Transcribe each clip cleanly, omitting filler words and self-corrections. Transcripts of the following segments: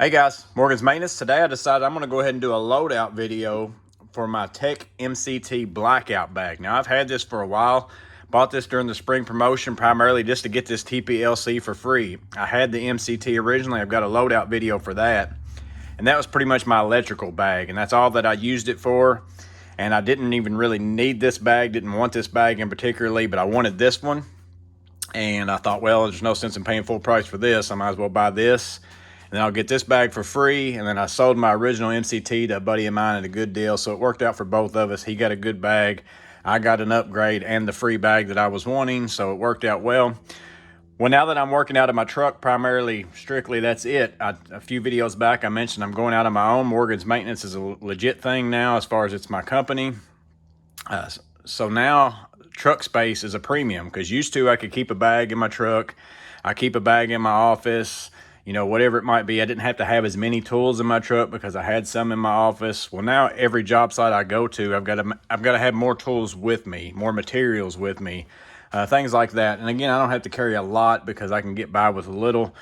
Hey guys, Morgan's Maintenance. Today I decided I'm going to go ahead and do a loadout video for my Tech MCT Blackout bag. Now I've had this for a while. Bought this during the spring promotion primarily just to get this TPLC for free. I had the MCT originally. I've got a loadout video for that. And that was pretty much my electrical bag. And that's all that I used it for. And I didn't even really need this bag. Didn't want this bag in particularly, but I wanted this one. And I thought, well, there's no sense in paying full price for this. I might as well buy this. And then I'll get this bag for free. And then I sold my original MCT to a buddy of mine at a good deal. So it worked out for both of us. He got a good bag. I got an upgrade and the free bag that I was wanting. So it worked out well. Well, now that I'm working out of my truck, primarily, strictly, that's it. A few videos back, I mentioned I'm going out on my own. Morgan's Maintenance is a legit thing now as far as it's my company. So now truck space is a premium because used to I could keep a bag in my truck. I keep a bag in my office. You know, whatever it might be. I didn't have to have as many tools in my truck because I had some in my office. Well, now every job site I go to, I've got to have more tools with me, more materials with me, things like that. And again, I don't have to carry a lot because I can get by with a little.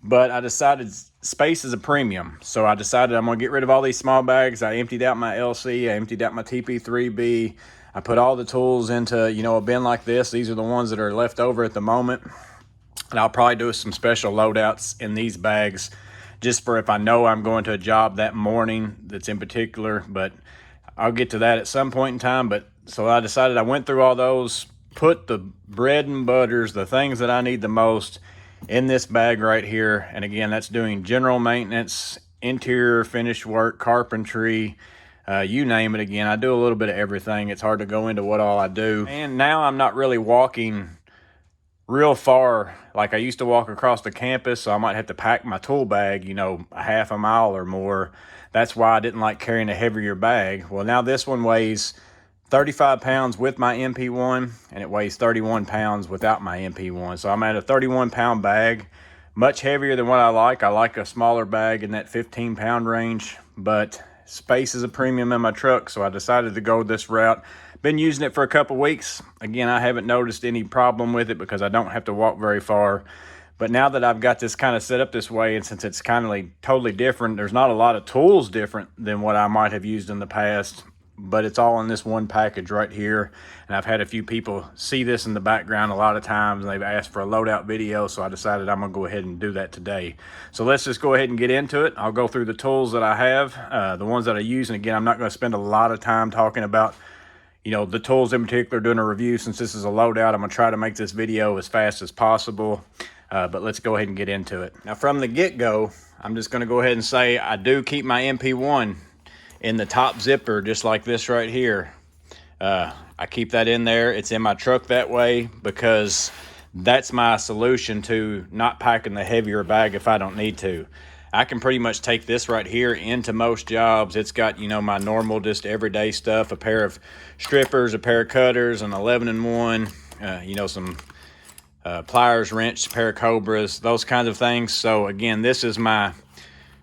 But I decided space is a premium. So I decided I'm going to get rid of all these small bags. I emptied out my LC. I emptied out my TP3B. I put all the tools into, you know, a bin like this. These are the ones that are left over at the moment. And I'll probably do some special loadouts in these bags just for if I know I'm going to a job that morning that's in particular. But I'll get to that at some point in time. But so I decided I went through all those, put the bread and butters, the things that I need the most in this bag right here. And again, that's doing general maintenance, interior finish work, carpentry, you name it. Again, I do a little bit of everything. It's hard to go into what all I do. And now I'm not really walking real far like I used to walk across the campus, so I might have to pack my tool bag, you know, a half a mile or more. That's why I didn't like carrying a heavier bag. Well, now this one weighs 35 pounds with my MP1, and it weighs 31 pounds without my MP1. So I'm at a 31-pound bag, much heavier than what I like. I like a smaller bag in that 15-pound range, but space is a premium in my truck, so I decided to go this route. Been using it for a couple weeks. Again, I haven't noticed any problem with it because I don't have to walk very far. But now that I've got this kind of set up this way, and since it's kind of like totally different, there's not a lot of tools different than what I might have used in the past, but it's all in this one package right here. And I've had a few people see this in the background a lot of times, and they've asked for a loadout video, so I decided I'm gonna go ahead and do that today. So let's just go ahead and get into it. I'll go through the tools that I have, the ones that I use, and again, I'm not gonna spend a lot of time talking about, you know, the tools in particular, doing a review. Since this is a loadout, I'm gonna try to make this video as fast as possible, but let's go ahead and get into it. Now from the get-go, I'm just gonna go ahead and say I do keep my MP1 in the top zipper, just like this right here. I keep that in there. It's in my truck that way because that's my solution to not packing the heavier bag if I don't need to. I can pretty much take this right here into most jobs. It's got, you know, my normal, just everyday stuff, a pair of strippers, a pair of cutters, an 11-in-1, you know, some pliers, wrench, a pair of cobras, those kinds of things. So again, this is my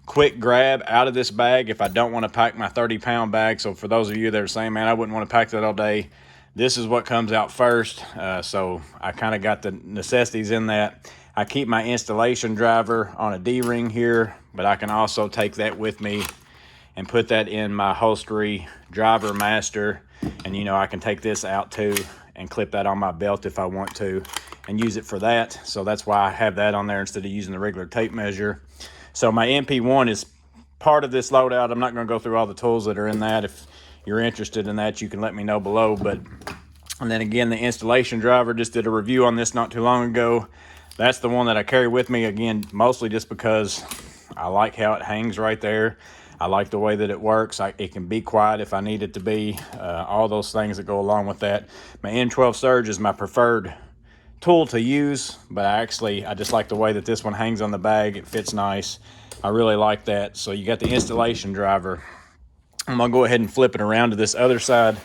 quick grab out of this bag if I don't want to pack my 30-pound bag. So for those of you that are saying, man, I wouldn't want to pack that all day, this is what comes out first. So I kind of got the necessities in that. I keep my installation driver on a D-ring here, but I can also take that with me and put that in my holstery driver master. And, you know, I can take this out too and clip that on my belt if I want to and use it for that. So that's why I have that on there instead of using the regular tape measure. So my MP1 is part of this loadout. I'm not going to go through all the tools that are in that. If you're interested in that, you can let me know below. And then again, the installation driver, just did a review on this not too long ago. That's the one that I carry with me, again, mostly just because I like how it hangs right there. I like the way that it works. It can be quiet if I need it to be, all those things that go along with that. My N12 Surge is my preferred tool to use, but I just like the way that this one hangs on the bag. It fits nice. I really like that. So you got the installation driver. I'm gonna go ahead and flip it around to this other side,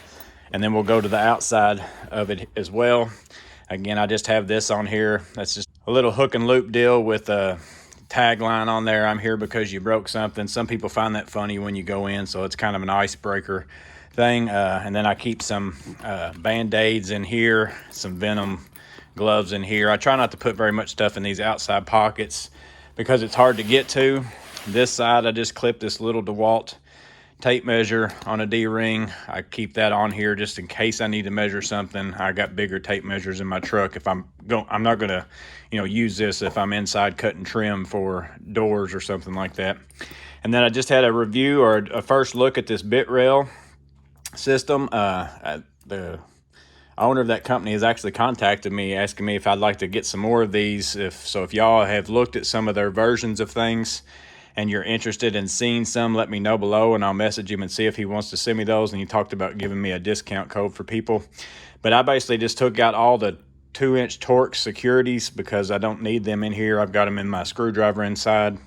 and then we'll go to the outside of it as well. Again, I just have this on here. That's just a little hook and loop deal with a tagline on there. I'm here because you broke something. Some people find that funny when you go in, so it's kind of an icebreaker thing. And then I keep some Band-Aids in here, some Venom gloves in here. I try not to put very much stuff in these outside pockets because it's hard to get to. This side, I just clipped this little DeWalt tape measure on a D-ring. I keep that on here just in case I need to measure something. I got bigger tape measures in my truck. If I'm not gonna, use this if I'm inside cutting trim for doors or something like that. And then I just had a review or a first look at this bit rail system. The owner of that company has actually contacted me asking me if I'd like to get some more of these. If y'all have looked at some of their versions of things and you're interested in seeing some, let me know below and I'll message him and see if he wants to send me those. And he talked about giving me a discount code for people. But I basically just took out all the 2-inch Torx securities because I don't need them in here. I've got them in my screwdriver inside,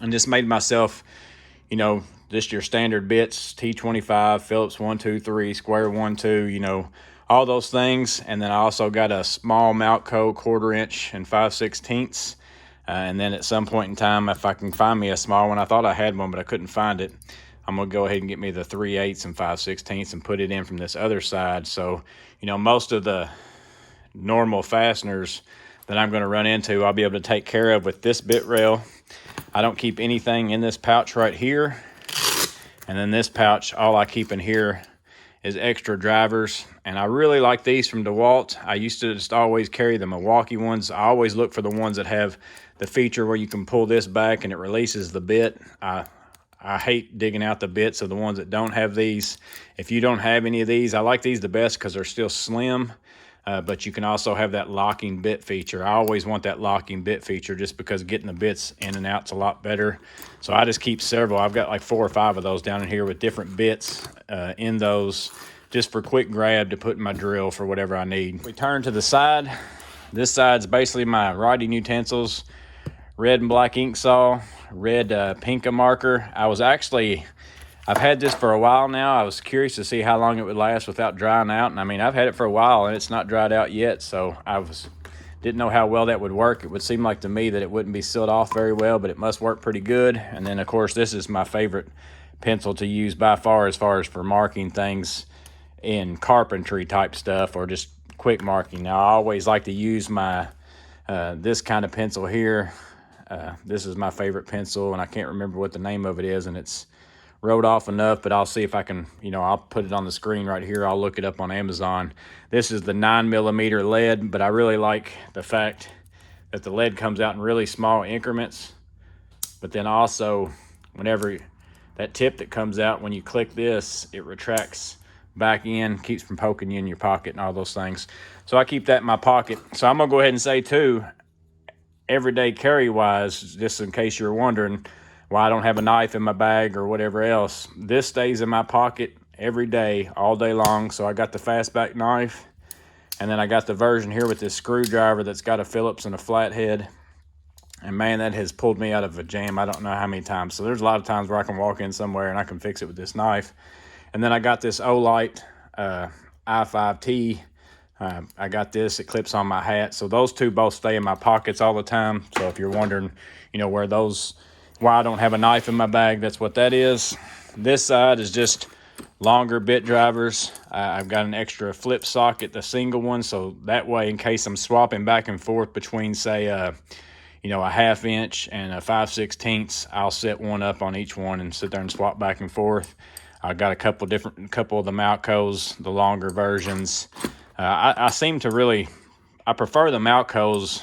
and just made myself, just your standard bits, T25, Phillips 1, 2, 3, square 1, 2, all those things. And then I also got a small Malco 1/4 inch and 5/16. And then at some point in time, if I can find me a small one, I thought I had one, but I couldn't find it, I'm going to go ahead and get me the 3/8 and 5/16 and put it in from this other side. So, most of the normal fasteners that I'm going to run into, I'll be able to take care of with this bit rail. I don't keep anything in this pouch right here. And then this pouch, all I keep in here is extra drivers. And I really like these from DeWalt. I used to just always carry the Milwaukee ones. I always look for the ones that have the feature where you can pull this back and it releases the bit. I hate digging out the bits of the ones that don't have these. If you don't have any of these, I like these the best because they're still slim. But you can also have that locking bit feature. I always want that locking bit feature just because getting the bits in and out's a lot better. So I just keep several. I've got like 4 or 5 of those down in here with different bits in those, just for quick grab to put in my drill for whatever I need. We turn to the side. This side's basically my writing utensils. Red and black ink saw, red Pinka marker. I've had this for a while now. I was curious to see how long it would last without drying out. And I mean, I've had it for a while and it's not dried out yet. So didn't know how well that would work. It would seem like to me that it wouldn't be sealed off very well, but it must work pretty good. And then of course, this is my favorite pencil to use by far as for marking things in carpentry type stuff or just quick marking. Now I always like to use my, this kind of pencil here. This is my favorite pencil and I can't remember what the name of it is, and it's wrote off enough, but I'll see if I can, I'll put it on the screen right here. I'll look it up on Amazon. This is the 9mm lead, but I really like the fact that the lead comes out in really small increments. But then also, whenever that tip that comes out, when you click this, it retracts back in, keeps from poking you in your pocket and all those things. So I keep that in my pocket. So I'm gonna go ahead and say too, everyday carry wise, just in case you're wondering why I don't have a knife in my bag or whatever else, this stays in my pocket every day, all day long. So I got the fastback knife, and then I got the version here with this screwdriver that's got a Phillips and a flathead. And man, that has pulled me out of a jam I don't know how many times. So there's a lot of times where I can walk in somewhere and I can fix it with this knife. And then I got this Olight i5T. I got this, it clips on my hat. So those two both stay in my pockets all the time. So if you're wondering, why I don't have a knife in my bag, that's what that is. This side is just longer bit drivers. I've got an extra flip socket, the single one, so that way in case I'm swapping back and forth between say a 1/2 inch and a 5/16, I'll set one up on each one and sit there and swap back and forth. I've got a couple of the Malcos, the longer versions. I prefer the Malcos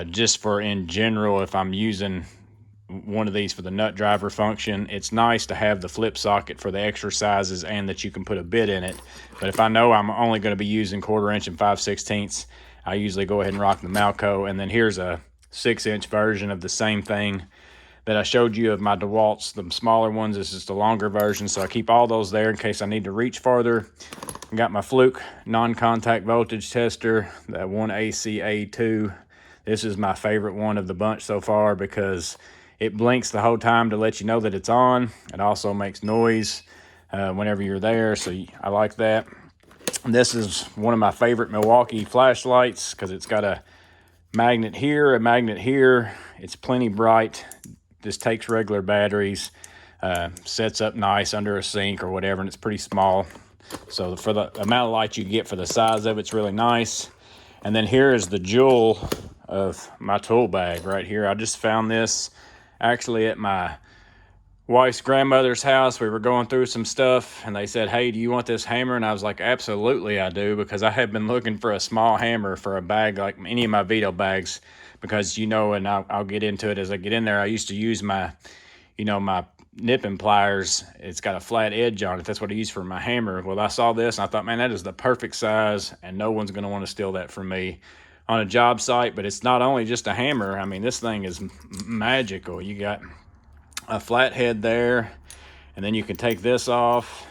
just for in general. If I'm using one of these for the nut driver function, it's nice to have the flip socket for the exercises and that you can put a bit in it. But if I know I'm only going to be using 1/4 inch and 5/16, I usually go ahead and rock the Malco. And then here's a 6-inch version of the same thing that I showed you of my DeWalt's, the smaller ones. This is the longer version, so I keep all those there in case I need to reach farther. I got my Fluke non-contact voltage tester, that 1ACA2. This is my favorite one of the bunch so far because it blinks the whole time to let you know that it's on. It also makes noise whenever you're there, so I like that. This is one of my favorite Milwaukee flashlights because it's got a magnet here, a magnet here. It's plenty bright. This takes regular batteries, sets up nice under a sink or whatever, and it's pretty small. So for the amount of light you get for the size of it, it's really nice. And then here is the Jewel of my tool bag right here. I just found this actually at my wife's grandmother's house. We were going through some stuff and they said, hey, do you want this hammer? And I was like, absolutely I do, because I have been looking for a small hammer for a bag like any of my Veto bags, because, you know, and I'll get into it as I get in there, I used to use my, you know, my nipping pliers. It's got a flat edge on it. That's what I use for my hammer. Well, I saw this and I thought, man, that is the perfect size and no one's going to want to steal that from me on a job site. But it's not only just a hammer. I mean, this thing is magical. You got a flat head there, and then you can take this off,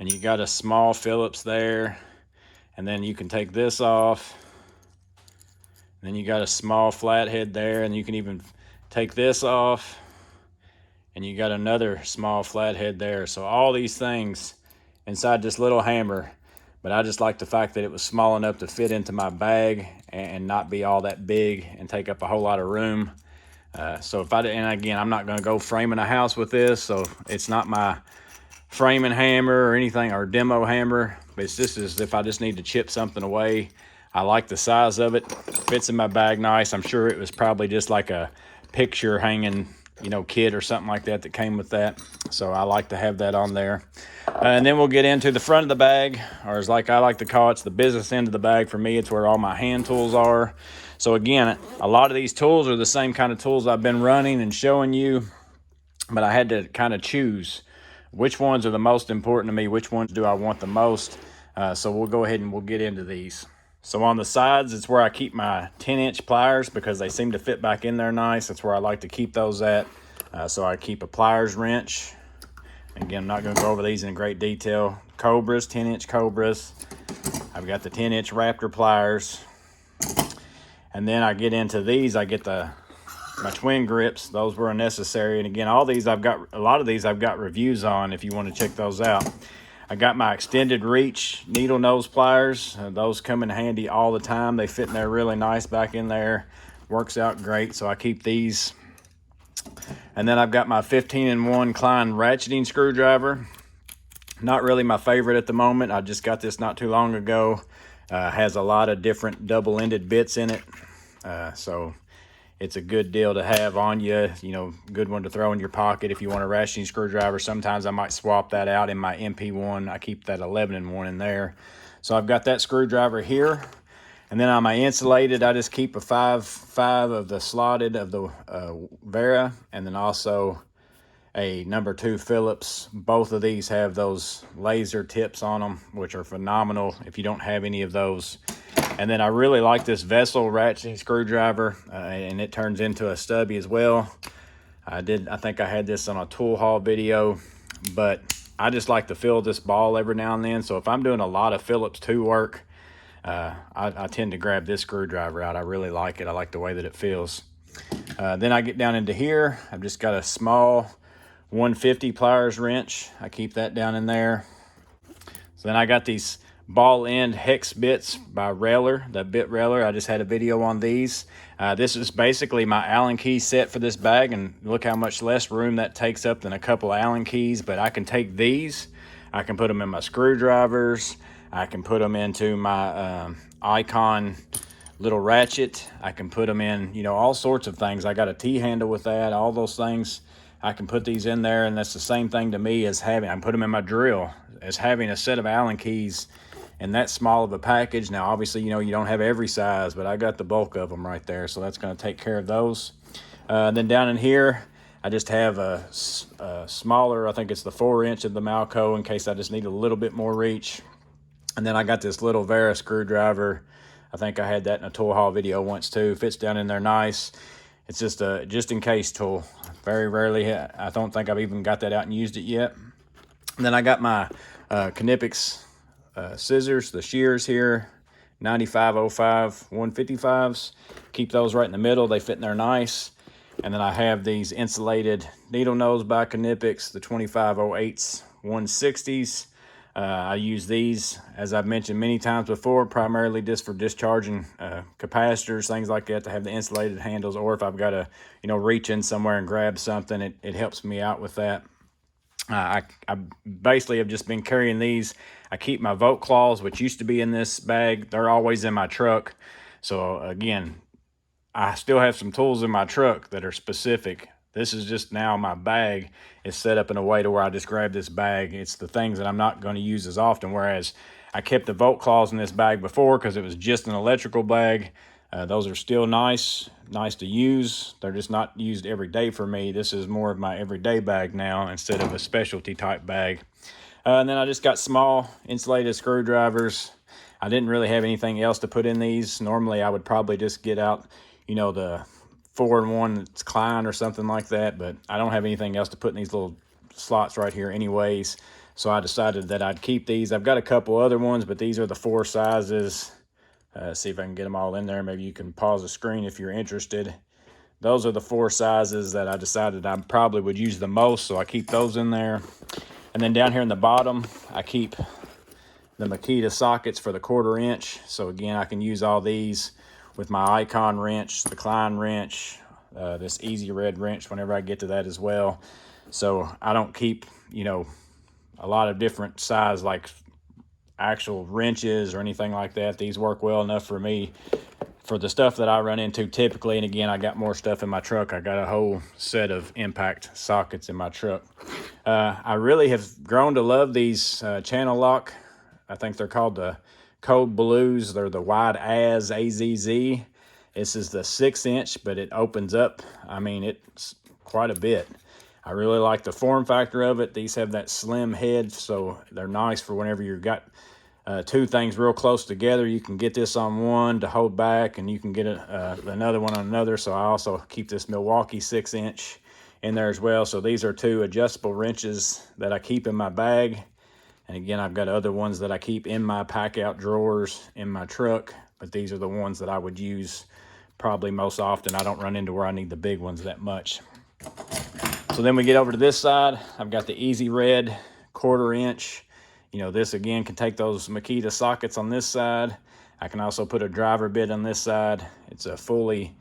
and you got a small Phillips there, and then you can take this off, and then you got a small flathead there, and you can even take this off, and you got another small flathead there. So all these things inside this little hammer, but I just like the fact that it was small enough to fit into my bag and not be all that big and take up a whole lot of room. So if I, and again, I'm not going to go framing a house with this, so it's not my framing hammer or anything, or demo hammer. But it's just as if I just need to chip something away. I like the size of it. Fits in my bag nice. I'm sure it was probably just like a picture hanging, you know, kit or something like that that came with that. So I like to have that on there. And then we'll get into the front of the bag, or as like I like to call it, it's the business end of the bag. For me, it's where all my hand tools are. So again, a lot of these tools are the same kind of tools I've been running and showing you, but I had to kind of choose which ones are the most important to me, which ones do I want the most. So we'll go ahead and we'll get into these. So on the sides, it's where I keep my 10-inch pliers because they seem to fit back in there nice. That's where I like to keep those at. So I keep a pliers wrench. Again, I'm not going to go over these in great detail. Cobras, 10-inch Cobras. I've got the 10-inch Raptor pliers. And then I get into these, I get my twin grips. Those were unnecessary. And again, all these a lot of these I've got reviews on if you want to check those out. I got my extended reach needle nose pliers. Those come in handy all the time. They fit in there really nice back in there. Works out great, so I keep these. And then I've got my 15-in-1 Klein ratcheting screwdriver. Not really my favorite at the moment. I just got this not too long ago. Has a lot of different double-ended bits in it. So it's a good deal to have on you. You know, good one to throw in your pocket if you want a ratcheting screwdriver. Sometimes I might swap that out in my MP1. I keep that 11-in-1 in there. So I've got that screwdriver here. And then on my insulated, I just keep a 5.5 of the slotted of the Wera, and then also a number 2 Phillips. Both of these have those laser tips on them, which are phenomenal if you don't have any of those. And then I really like this Vessel ratcheting screwdriver, and it turns into a stubby as well. I think I had this on a tool haul video, but I just like to fill this ball every now and then. So if I'm doing a lot of Phillips 2 work, I tend to grab this screwdriver out. I really like it. I like the way that it feels. Then I get down into here. I've just got a small 150 pliers wrench. I keep that down in there. So then I got these ball end hex bits by Railer, the bit Railer. I just had a video on these. This is basically my Allen key set for this bag, and look how much less room that takes up than a couple of Allen keys. But I can take these, I can put them in my screwdrivers, I can put them into my Icon little ratchet. I can put them in, you know, all sorts of things. I got a T-handle with that, all those things. I can put these in there, and that's the same thing to me as having, I put them in my drill, as having a set of Allen keys in that small of a package. Now, obviously, you know, you don't have every size, but I got the bulk of them right there, so that's going to take care of those. Then down in here, I just have a smaller, I think it's the 4-inch of the Malco in case I just need a little bit more reach. And then I got this little Wera screwdriver. I think I had that in a tool haul video once too. Fits down in there nice. It's just a just in case tool. Very rarely, I don't think I've even got that out and used it yet. And then I got my knipex scissors, the shears here, 9505 155s. Keep those right in the middle. They fit in there nice. And then I have these insulated needle nose by Knipex, the 2508s 160s. I use these, as I've mentioned many times before, primarily just for discharging capacitors, things like that, to have the insulated handles, or if I've got to, you know, reach in somewhere and grab something, it helps me out with that. I basically have just been carrying these. I keep my Vote claws, which used to be in this bag. They're always in my truck. So again, I still have some tools in my truck that are specific. This is just now my bag is set up in a way to where I just grab this bag. It's the things that I'm not going to use as often, whereas I kept the volt claws in this bag before because it was just an electrical bag. Those are still nice to use. They're just not used every day for me. This is more of my everyday bag now instead of a specialty type bag. And then I just got small insulated screwdrivers. I didn't really have anything else to put in these. Normally I would probably just get out, you know, the 4-in-1 that's Klein or something like that, but I don't have anything else to put in these little slots right here anyways. So I decided that I'd keep these. I've got a couple other ones, but these are the 4 sizes. See if I can get them all in there. Maybe you can pause the screen if you're interested. Those are the 4 sizes that I decided I probably would use the most, so I keep those in there. And then down here in the bottom, I keep the Makita sockets for the 1/4 inch. So again, I can use all these with my Icon wrench, the Klein wrench, this Easy Red wrench whenever I get to that as well. So I don't keep, you know, a lot of different size like actual wrenches or anything like that. These work well enough for me for the stuff that I run into typically. And again, I got more stuff in my truck. I got a whole set of impact sockets in my truck. I really have grown to love these channel lock. I think they're called the Code Blues. They're the wide AZZ. This is the 6-inch, but it opens up. I mean, it's quite a bit. I really like the form factor of it. These have that slim head, so they're nice for whenever you've got 2 things real close together. You can get this on one to hold back, and you can get another one on another. So I also keep this Milwaukee 6-inch in there as well. So these are 2 adjustable wrenches that I keep in my bag. And again, I've got other ones that I keep in my pack out drawers in my truck, but these are the ones that I would use probably most often. I don't run into where I need the big ones that much. So then we get over to this side. I've got the Easy Red 1/4 inch. You know, this again can take those Makita sockets on this side. I can also put a driver bit on this side. It's a fully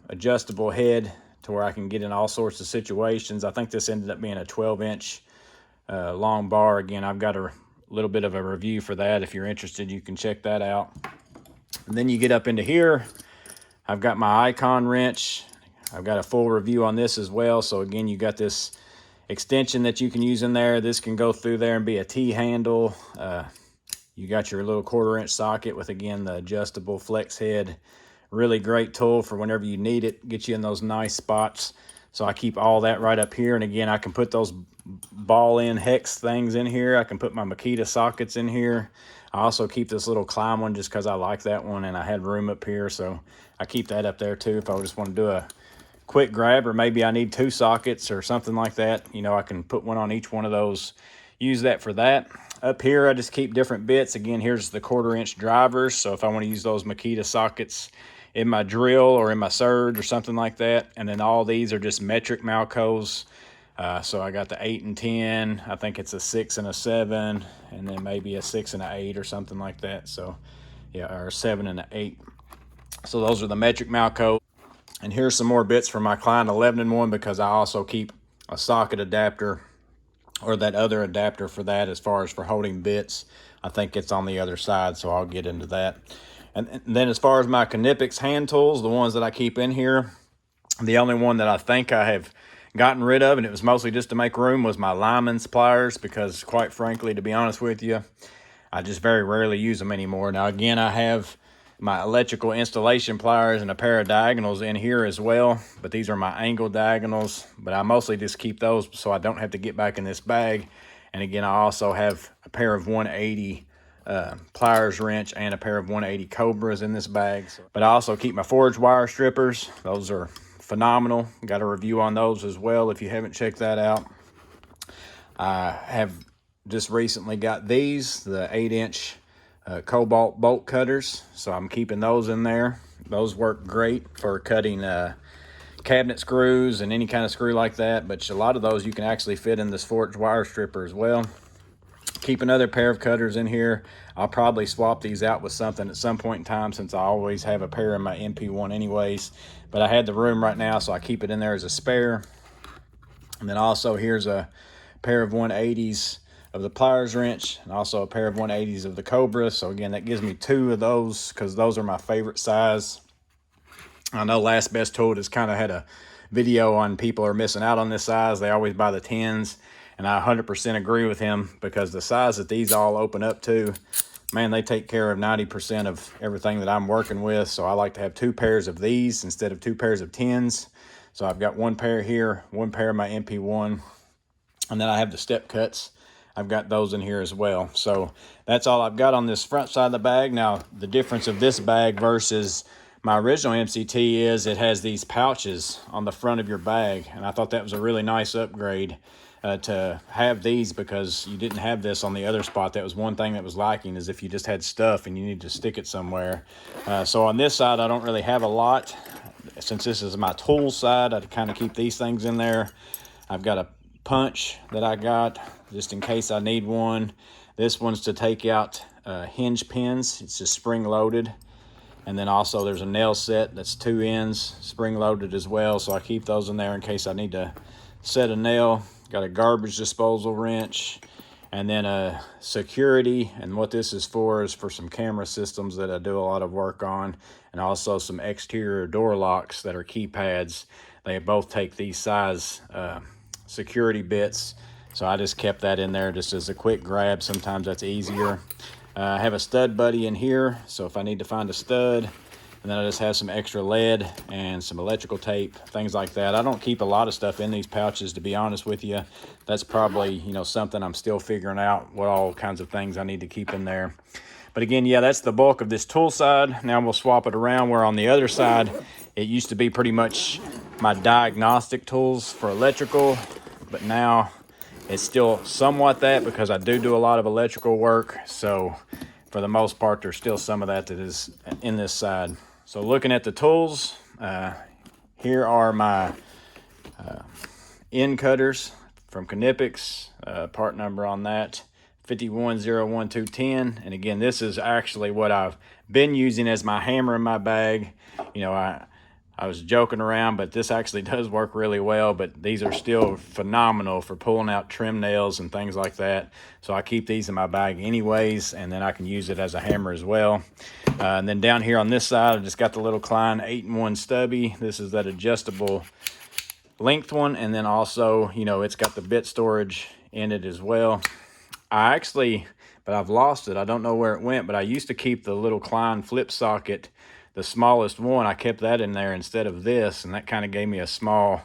adjustable head to where I can get in all sorts of situations. I think this ended up being a 12-inch long bar. Again, I've got a little bit of a review for that. If you're interested, you can check that out. And then you get up into here. I've got my Icon wrench. I've got a full review on this as well. So again, you got this extension that you can use in there. This can go through there and be a T-handle. You got your little 1/4 inch socket with, again, the adjustable flex head. Really great tool for whenever you need it. Get you in those nice spots. So I keep all that right up here. And again, I can put those ball-in hex things in here. I can put my Makita sockets in here. I also keep this little Klein one just because I like that one, and I had room up here. So I keep that up there too if I just want to do a quick grab, or maybe I need 2 sockets or something like that. You know, I can put one on each one of those. Use that for that. Up here, I just keep different bits. Again, here's the 1/4 inch drivers. So if I want to use those Makita sockets in my drill or in my surge or something like that. And then all these are just metric Malcos. So I got the 8 and 10. I think it's a 6 and a 7, and then maybe a 6 and a 8 or something like that. So yeah, or a 7 and a 8. So those are the metric Malcos. And here's some more bits for my Klein 11 and 1, because I also keep a socket adapter, or that other adapter for that, as far as for holding bits. I think it's on the other side, so I'll get into that. And then as far as my knipex hand tools, the ones that I keep in here, the only one that I think I have gotten rid of, and it was mostly just to make room, was my lineman's pliers, because quite frankly, to be honest with you, I just very rarely use them anymore. Now again, I have my electrical installation pliers and a pair of diagonals in here as well, but these are my angle diagonals. But I mostly just keep those so I don't have to get back in this bag. And again, I also have a pair of 180 pliers wrench and a pair of 180 Cobras in this bag. But I also keep my forged wire strippers. Those are phenomenal. Got a review on those as well if you haven't checked that out. I have just recently got these, the 8-inch cobalt bolt cutters, so I'm keeping those in there. Those work great for cutting cabinet screws and any kind of screw like that, but a lot of those you can actually fit in this forged wire stripper as well. Keep another pair of cutters in here. I'll probably swap these out with something at some point in time, since I always have a pair in my MP1 anyways, but I had the room right now, so I keep it in there as a spare. And then also here's a pair of 180s of the Pliers wrench, and also a pair of 180s of the Cobra. So again, that gives me 2 of those because those are my favorite size. I know Last Best Tool has kind of had a video on people are missing out on this size. They always buy the 10s, and I 100% agree with him because the size that these all open up to, man, they take care of 90% of everything that I'm working with. So I like to have 2 pairs of these instead of 2 pairs of 10s. So I've got 1 pair here, 1 pair of my MP1, and then I have the step cuts. I've got those in here as well. So that's all I've got on this front side of the bag. Now, the difference of this bag versus my original MCT is it has these pouches on the front of your bag, and I thought that was a really nice upgrade to have these, because you didn't have this on the other spot. That was one thing that was lacking, is if you just had stuff and you need to stick it somewhere. So on this side, I don't really have a lot. Since this is my tool side, I kind of keep these things in there. I've got a punch that I got just in case I need one. This one's to take out hinge pins. It's just spring loaded. And then also there's a nail set that's 2 ends, spring loaded as well. So I keep those in there in case I need to set a nail. Got a garbage disposal wrench, and then a security. And what this is for some camera systems that I do a lot of work on, and also some exterior door locks that are keypads. They both take these size security bits. So I just kept that in there just as a quick grab. Sometimes that's easier. I have a stud buddy in here, so if I need to find a stud. And then I just have some extra lead and some electrical tape, things like that. I don't keep a lot of stuff in these pouches, to be honest with you. That's probably, you know, something I'm still figuring out, what all kinds of things I need to keep in there. But again, yeah, that's the bulk of this tool side. Now we'll swap it around, where on the other side, it used to be pretty much my diagnostic tools for electrical, but now it's still somewhat that, because I do a lot of electrical work. So for the most part, there's still some of that is in this side. So looking at the tools, here are my end cutters from knipex, part number on that, 51012210. And again, this is actually what I've been using as my hammer in my bag. You know, I was joking around, but this actually does work really well. But these are still phenomenal for pulling out trim nails and things like that. So I keep these in my bag anyways, and then I can use it as a hammer as well. And then down here on this side, I just got the little Klein 8-in-1 stubby. This is that adjustable length one, and then also, you know, it's got the bit storage in it as well. But I've lost it. I don't know where it went, but I used to keep the little Klein flip socket, the smallest one. I kept that in there instead of this, and that kind of gave me a small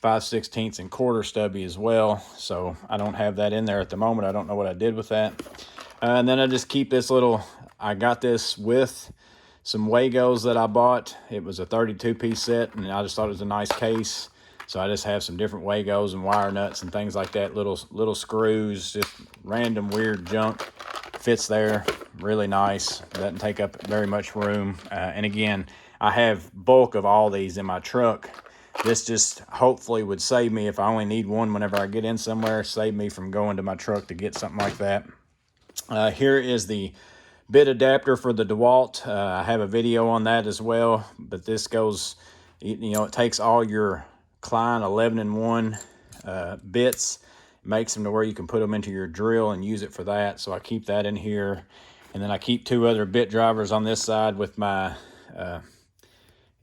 5/16 and quarter stubby as well. So I don't have that in there at the moment. I don't know what I did with that. And then I just keep this little, I got this with some Wagos that I bought. It was a 32-piece set, and I just thought it was a nice case. So I just have some different Wagos and wire nuts and things like that, little screws, just random weird junk. Fits there really nice. Doesn't take up very much room. And again, I have bulk of all these in my truck. This just hopefully would save me, if I only need one whenever I get in somewhere, save me from going to my truck to get something like that. Here is the bit adapter for the DeWalt. I have a video on that as well, but this goes, you know, it takes all your Klein 11-in-1 bits, makes them to where you can put them into your drill and use it for that. So I keep that in here. And then I keep 2 other bit drivers on this side with my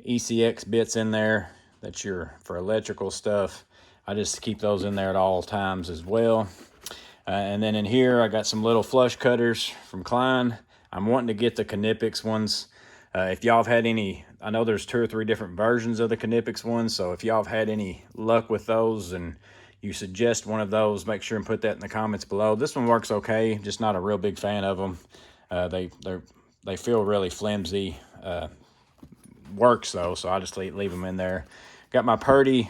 ECX bits in there. That's for electrical stuff. I just keep those in there at all times as well. And then in here, I got some little flush cutters from Klein. I'm wanting to get the knipex ones. If y'all have had any, I know there's 2 or 3 different versions of the knipex ones. So if y'all have had any luck with those and you suggest one of those, make sure and put that in the comments below. This one works okay, just not a real big fan of them. They feel really flimsy. Works though, so I just leave them in there. Got my Purdy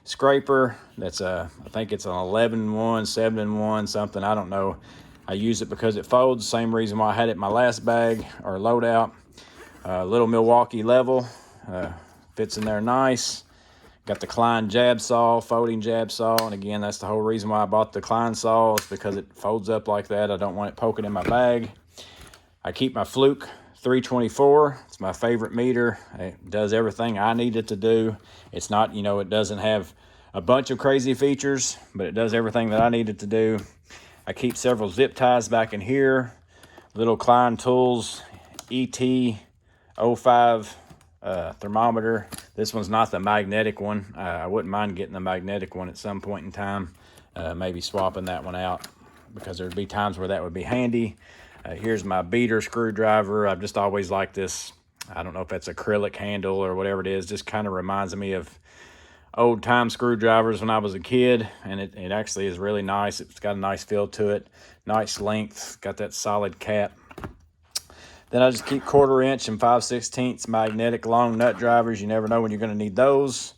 scraper. That's I think it's an 11-in-1, 7-in-1, something. I don't know. I use it because it folds. Same reason why I had it in my last bag or Loadout. Little Milwaukee level. Fits in there nice. Got the Klein jab saw, folding jab saw, and again, that's the whole reason why I bought the Klein saw, is because it folds up like that. I don't want it poking in my bag. I keep my Fluke 324. It's my favorite meter. It does everything I need it to do. It's not, you know, it doesn't have a bunch of crazy features, but it does everything that I need it to do. I keep several zip ties back in here, little Klein Tools ET05 thermometer. This one's not the magnetic one. I wouldn't mind getting the magnetic one at some point in time, maybe swapping that one out, because there'd be times where that would be handy. Here's my beater screwdriver. I've just always liked this. I don't know if that's acrylic handle or whatever it is. Just kind of reminds me of old time screwdrivers when I was a kid, and it actually is really nice. It's got a nice feel to it, nice length, got that solid cap. Then I just keep 1/4 inch and 5/16 magnetic long nut drivers. You never know when you're going to need those.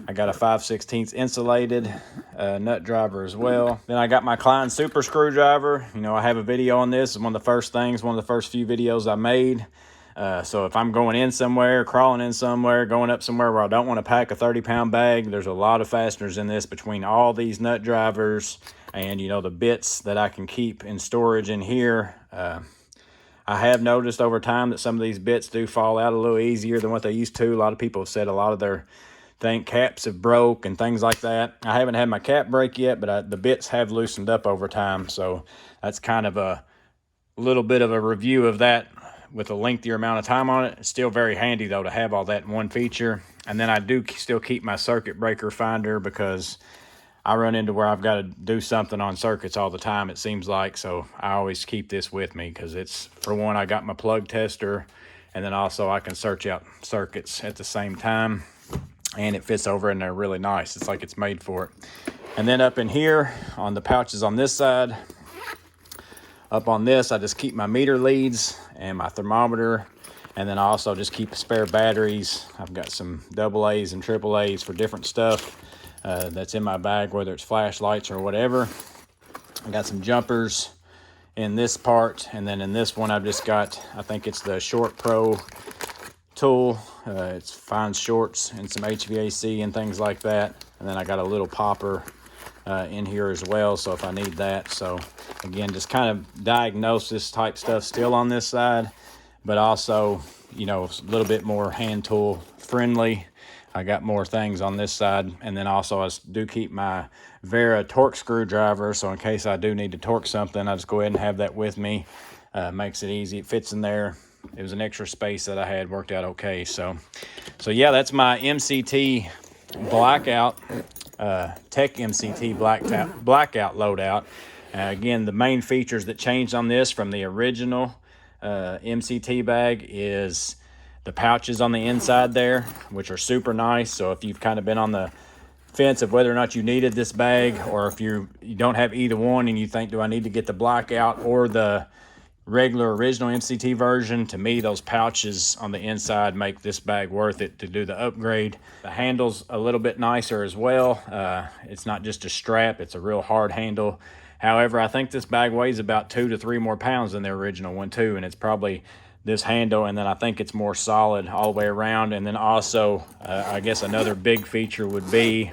I got a 5/16 insulated nut driver as well. Then I got my Klein super screwdriver. You know, I have a video on this. It's one of the first things, one of the first few videos I made. So if I'm going in somewhere, crawling in somewhere, going up somewhere where I don't want to pack a 30-pound bag, there's a lot of fasteners in this between all these nut drivers and, you know, the bits that I can keep in storage in here. I have noticed over time that some of these bits do fall out a little easier than what they used to. A lot of people have said a lot of their caps have broke and things like that. I haven't had my cap break yet, but the bits have loosened up over time. So that's kind of a little bit of a review of that with a lengthier amount of time on it. It's still very handy though to have all that in one feature. And then I do still keep my circuit breaker finder, because I run into where I've got to do something on circuits all the time, it seems like. So I always keep this with me, because it's, for one, I got my plug tester, and then also I can search out circuits at the same time, and it fits over in there really nice. It's like it's made for it. And then up in here on the pouches on this side, up on this, I just keep my meter leads and my thermometer, and then I also just keep spare batteries. I've got some AA's and AAA's for different stuff that's in my bag, whether it's flashlights or whatever. I got some jumpers in this part, and then in this one I've just got, I think it's the Short Pro tool. It's finds shorts and some HVAC and things like that. And then I got a little popper in here as well, so if I need that. So again, just kind of diagnosis type stuff still on this side, but also, you know, a little bit more hand tool friendly. I got more things on this side. And then also I do keep my Wera torque screwdriver, so in case I do need to torque something, I just go ahead and have that with me. Makes it easy. It fits in there. It was an extra space that I had, worked out okay. So yeah, that's my MCT Blackout, Tech MCT Blackout loadout. Again, the main features that changed on this from the original MCT bag is the pouches on the inside there, which are super nice. So if you've kind of been on the fence of whether or not you needed this bag, or if you don't have either one and you think, do I need to get the Blackout or the regular original MCT version, to me those pouches on the inside make this bag worth it to do the upgrade. The handle's a little bit nicer as well. It's not just a strap, it's a real hard handle. However, I think this bag weighs about 2 to 3 more pounds than the original one too, and it's probably this handle, and then I think it's more solid all the way around. And then also I guess another big feature would be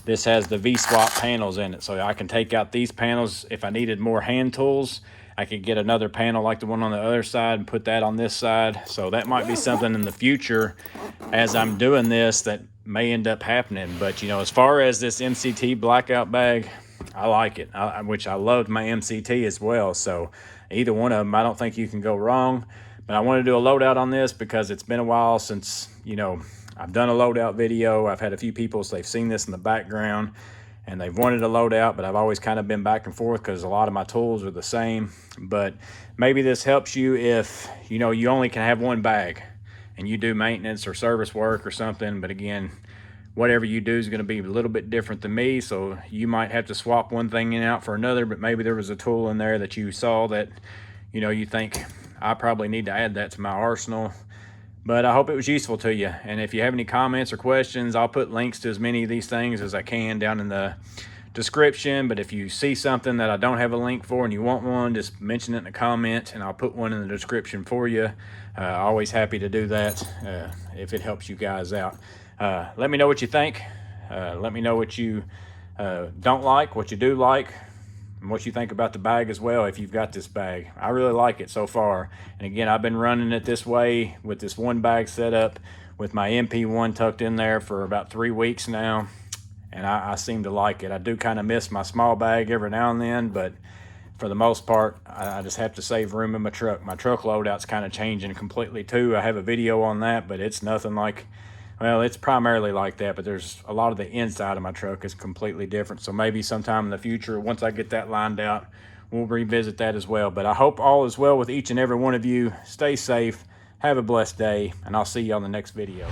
this has the V-swap panels in it, so I can take out these panels if I needed more hand tools. I could get another panel like the one on the other side and put that on this side. So that might be something in the future as I'm doing this that may end up happening. But, you know, as far as this MCT Blackout bag, I like it, which I loved my MCT as well. So either one of them, I don't think you can go wrong. But I want to do a loadout on this because it's been a while since, you know, I've done a loadout video. I've had a few people, so they've seen this in the background and they've wanted a loadout, but I've always kind of been back and forth because a lot of my tools are the same. But maybe this helps you if, you know, you only can have one bag and you do maintenance or service work or something. But again, whatever you do is going to be a little bit different than me, so you might have to swap one thing in out for another. But maybe there was a tool in there that you saw that, you know, you think, I probably need to add that to my arsenal. But I hope it was useful to you. And if you have any comments or questions, I'll put links to as many of these things as I can down in the description. But if you see something that I don't have a link for and you want one, just mention it in a comment and I'll put one in the description for you. Always happy to do that if it helps you guys out. Let me know what you think. Let me know what you don't like, what you do like, and what you think about the bag as well if you've got this bag. I really like it so far. And again, I've been running it this way with this one bag set up with my MP1 tucked in there for about 3 weeks now, and I seem to like it. I do kind of miss my small bag every now and then, but for the most part, I just have to save room in my truck. My truck loadout's kind of changing completely too. I have a video on that, but it's nothing like, well, it's primarily like that, but there's a lot of the inside of my truck is completely different. So maybe sometime in the future, once I get that lined out, we'll revisit that as well. But I hope all is well with each and every one of you. Stay safe, have a blessed day, and I'll see you on the next video.